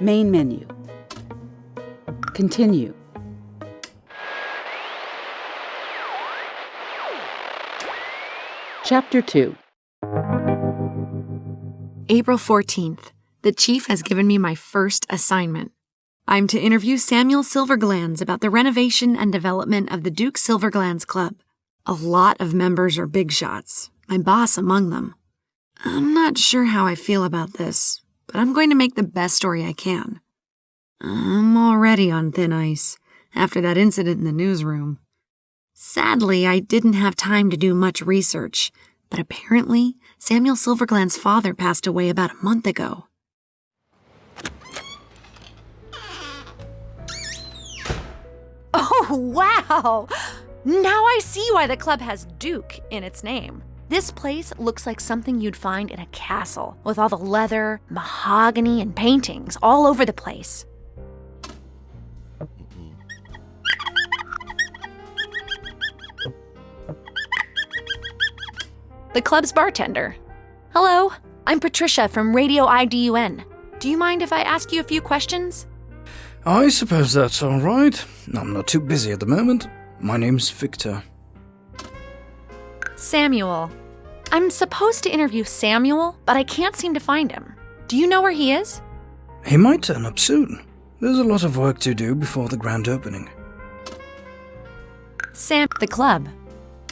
Main menu. Continue. Chapter 2. April 14th. The chief has given me my first assignment. I'm to interview Samuel Silverglands about the renovation and development of the Duke Silverglands Club. A lot of members are big shots, my boss among them. I'm not sure how I feel about this, but I'm going to make the best story I can. I'm already on thin ice after that incident in the newsroom. Sadly, I didn't have time to do much research, but apparently Samuel Silverglands' father passed away about a month ago. Oh, wow! Now I see why the club has Duke in its name. This place looks like something you'd find in a castle, with all the leather, mahogany, and paintings all over the place. The club's bartender. Hello, I'm Patricia from Radio IDUN. Do you mind if I ask you a few questions? I suppose that's all right. I'm not too busy at the moment. My name's Victor. Samuel. I'm supposed to interview Samuel, but I can't seem to find him. Do you know where he is? He might turn up soon. There's a lot of work to do before the grand opening. The club.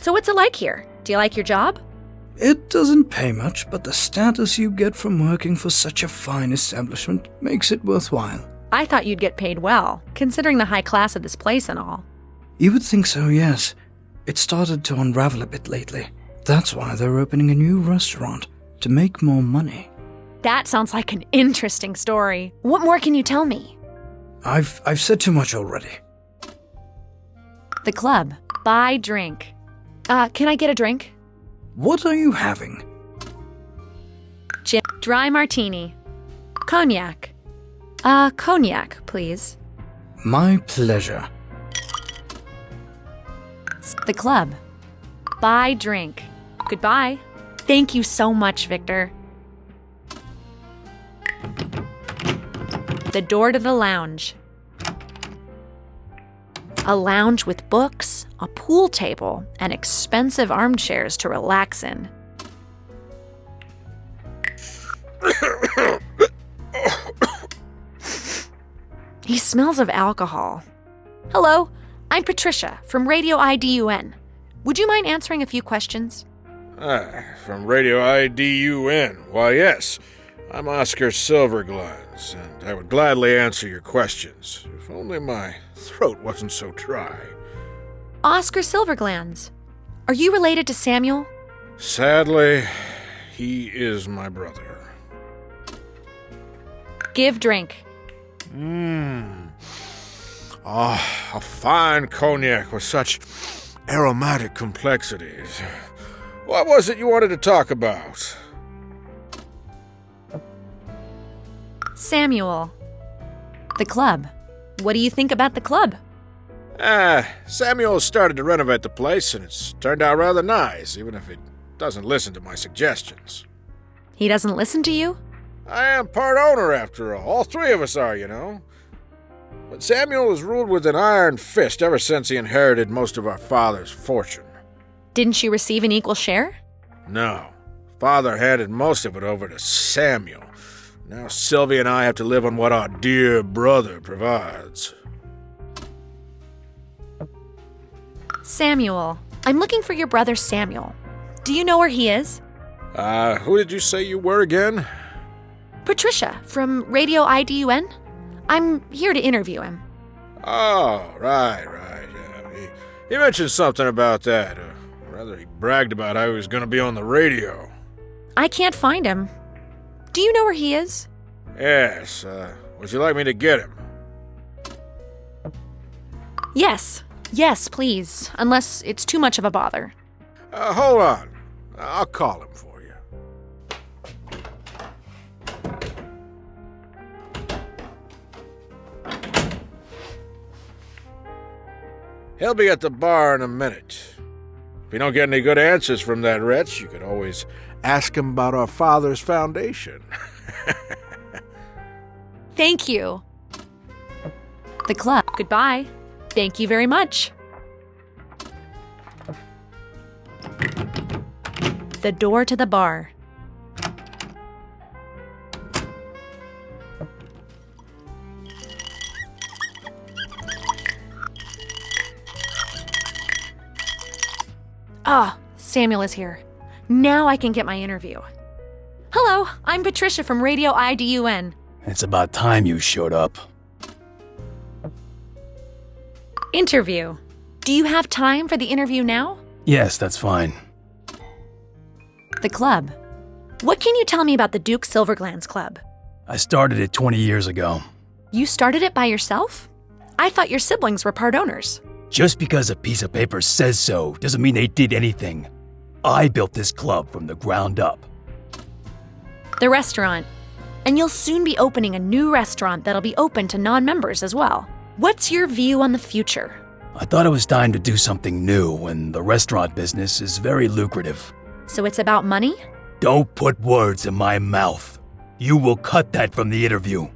So what's it like here? Do you like your job? It doesn't pay much, but the status you get from working for such a fine establishment makes it worthwhile. I thought you'd get paid well, considering the high class of this place and all. You would think so, yes. It started to unravel a bit lately. That's why they're opening a new restaurant, to make more money. That sounds like an interesting story. What more can you tell me? I've said too much already. The club. Buy drink. Can I get a drink? What are you having? Gin. Dry martini. Cognac. Cognac, please. My pleasure. The club. Buy drink. Goodbye. Thank you so much, Victor. The door to the lounge. A lounge with books, a pool table, and expensive armchairs to relax in. He smells of alcohol. Hello, I'm Patricia from Radio IDUN. Would you mind answering a few questions? From Radio IDUN. Why, yes. I'm Oscar Silverglands, and I would gladly answer your questions, if only my throat wasn't so dry. Oscar Silverglands. Are you related to Samuel? Sadly, he is my brother. Give drink. A fine cognac with such aromatic complexities. What was it you wanted to talk about? Samuel. The club. What do you think about the club? Samuel started to renovate the place, and it's turned out rather nice, even if he doesn't listen to my suggestions. He doesn't listen to you? I am part owner, after all. All three of us are, you know. But Samuel has ruled with an iron fist ever since he inherited most of our father's fortune. Didn't you receive an equal share? No. Father handed most of it over to Samuel. Now Sylvia and I have to live on what our dear brother provides. Samuel. I'm looking for your brother Samuel. Do you know where he is? Who did you say you were again? Patricia, from Radio IDUN. I'm here to interview him. Oh, right. Yeah. He mentioned something about that. Rather, he bragged about how he was going to be on the radio. I can't find him. Do you know where he is? Yes. Would you like me to get him? Yes, please. Unless it's too much of a bother. Hold on. I'll call him for you. He'll be at the bar in a minute. If you don't get any good answers from that wretch, you could always ask him about our father's foundation. Thank you. The club. Goodbye. Thank you very much. The door to the bar. Ah, Samuel is here. Now I can get my interview. Hello, I'm Patricia from Radio IDUN. It's about time you showed up. Interview. Do you have time for the interview now? Yes, that's fine. The club. What can you tell me about the Duke Silverglands Club? I started it 20 years ago. You started it by yourself? I thought your siblings were part owners. Just because a piece of paper says so doesn't mean they did anything. I built this club from the ground up. The restaurant. And you'll soon be opening a new restaurant that'll be open to non-members as well. What's your view on the future? I thought it was time to do something new, and the restaurant business is very lucrative. So it's about money? Don't put words in my mouth. You will cut that from the interview.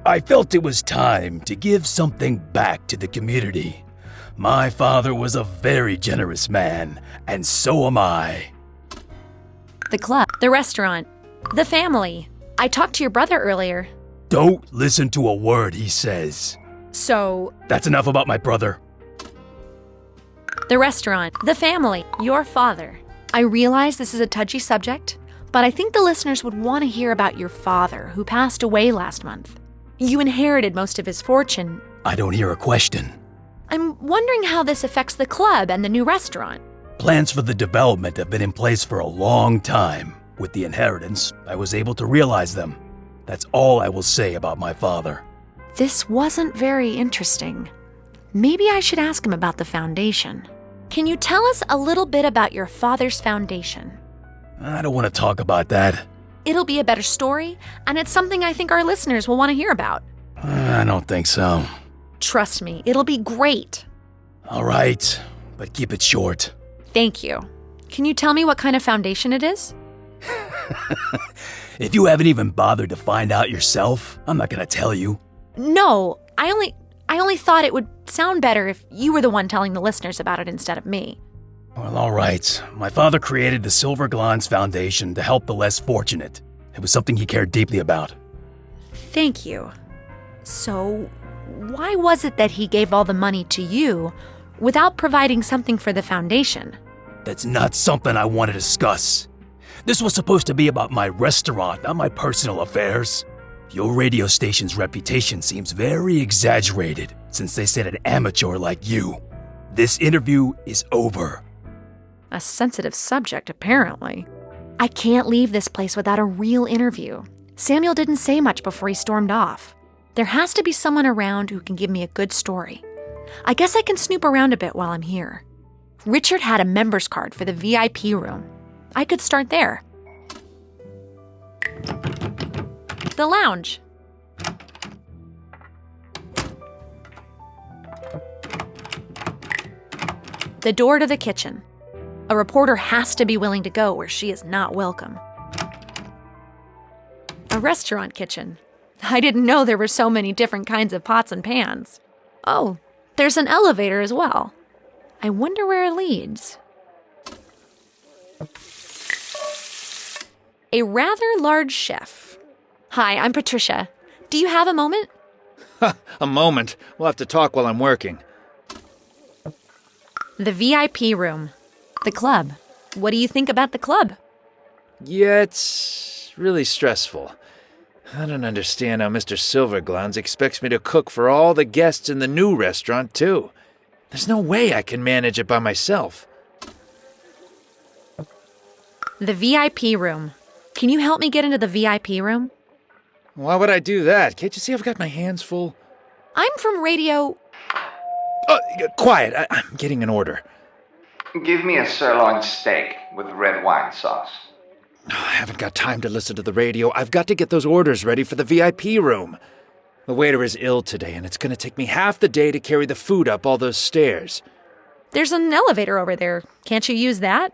I felt it was time to give something back to the community. My father was a very generous man, and so am I. The club. The restaurant. The family. I talked to your brother earlier. Don't listen to a word he says. So, That's enough about my brother. the restaurant. The family. Your father. I realize this is a touchy subject, but I think the listeners would want to hear about your father, who passed away last month. You inherited most of his fortune. I don't hear a question. I'm wondering how this affects the club and the new restaurant. Plans for the development have been in place for a long time. With the inheritance, I was able to realize them. That's all I will say about my father. This wasn't very interesting. Maybe I should ask him about the foundation. Can you tell us a little bit about your father's foundation? I don't want to talk about that. It'll be a better story, and it's something I think our listeners will want to hear about. I don't think so. Trust me, it'll be great. All right, but keep it short. Thank you. Can you tell me what kind of foundation it is? If you haven't even bothered to find out yourself, I'm not going to tell you. No, I only thought it would sound better if you were the one telling the listeners about it instead of me. Well, all right. My father created the Silverglands Foundation to help the less fortunate. It was something he cared deeply about. Thank you. So, why was it that he gave all the money to you without providing something for the foundation? That's not something I want to discuss. This was supposed to be about my restaurant, not my personal affairs. Your radio station's reputation seems very exaggerated since they said an amateur like you. This interview is over. A sensitive subject, apparently. I can't leave this place without a real interview. Samuel didn't say much before he stormed off. There has to be someone around who can give me a good story. I guess I can snoop around a bit while I'm here. Richard had a member's card for the VIP room. I could start there. The lounge. The door to the kitchen. A reporter has to be willing to go where she is not welcome. A restaurant kitchen. I didn't know there were so many different kinds of pots and pans. Oh, there's an elevator as well. I wonder where it leads. A rather large chef. Hi, I'm Patricia. Do you have a moment? A moment. We'll have to talk while I'm working. The VIP room. The club. What do you think about the club? Yeah, it's really stressful. I don't understand how Mr. Silverglands expects me to cook for all the guests in the new restaurant, too. There's no way I can manage it by myself. The VIP room. Can you help me get into the VIP room? Why would I do that? Can't you see I've got my hands full? I'm from radio. Quiet. I'm getting an order. Give me a sirloin steak with red wine sauce. I haven't got time to listen to the radio. I've got to get those orders ready for the VIP room. The waiter is ill today, and it's going to take me half the day to carry the food up all those stairs. There's an elevator over there. Can't you use that?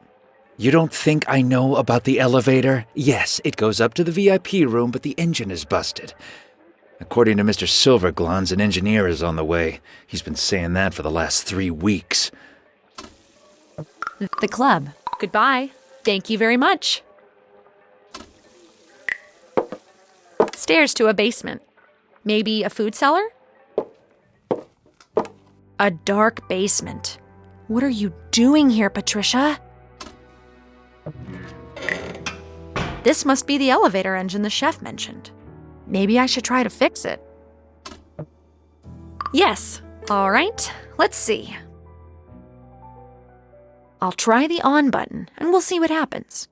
You don't think I know about the elevator? Yes, it goes up to the VIP room, but the engine is busted. According to Mr. Silverglans, an engineer is on the way. He's been saying that for the last 3 weeks. The club. Goodbye. Thank you very much. Stairs to a basement. Maybe a food cellar? A dark basement. What are you doing here, Patricia? This must be the elevator engine the chef mentioned. Maybe I should try to fix it. Yes. All right. Let's see. I'll try the on button, and we'll see what happens.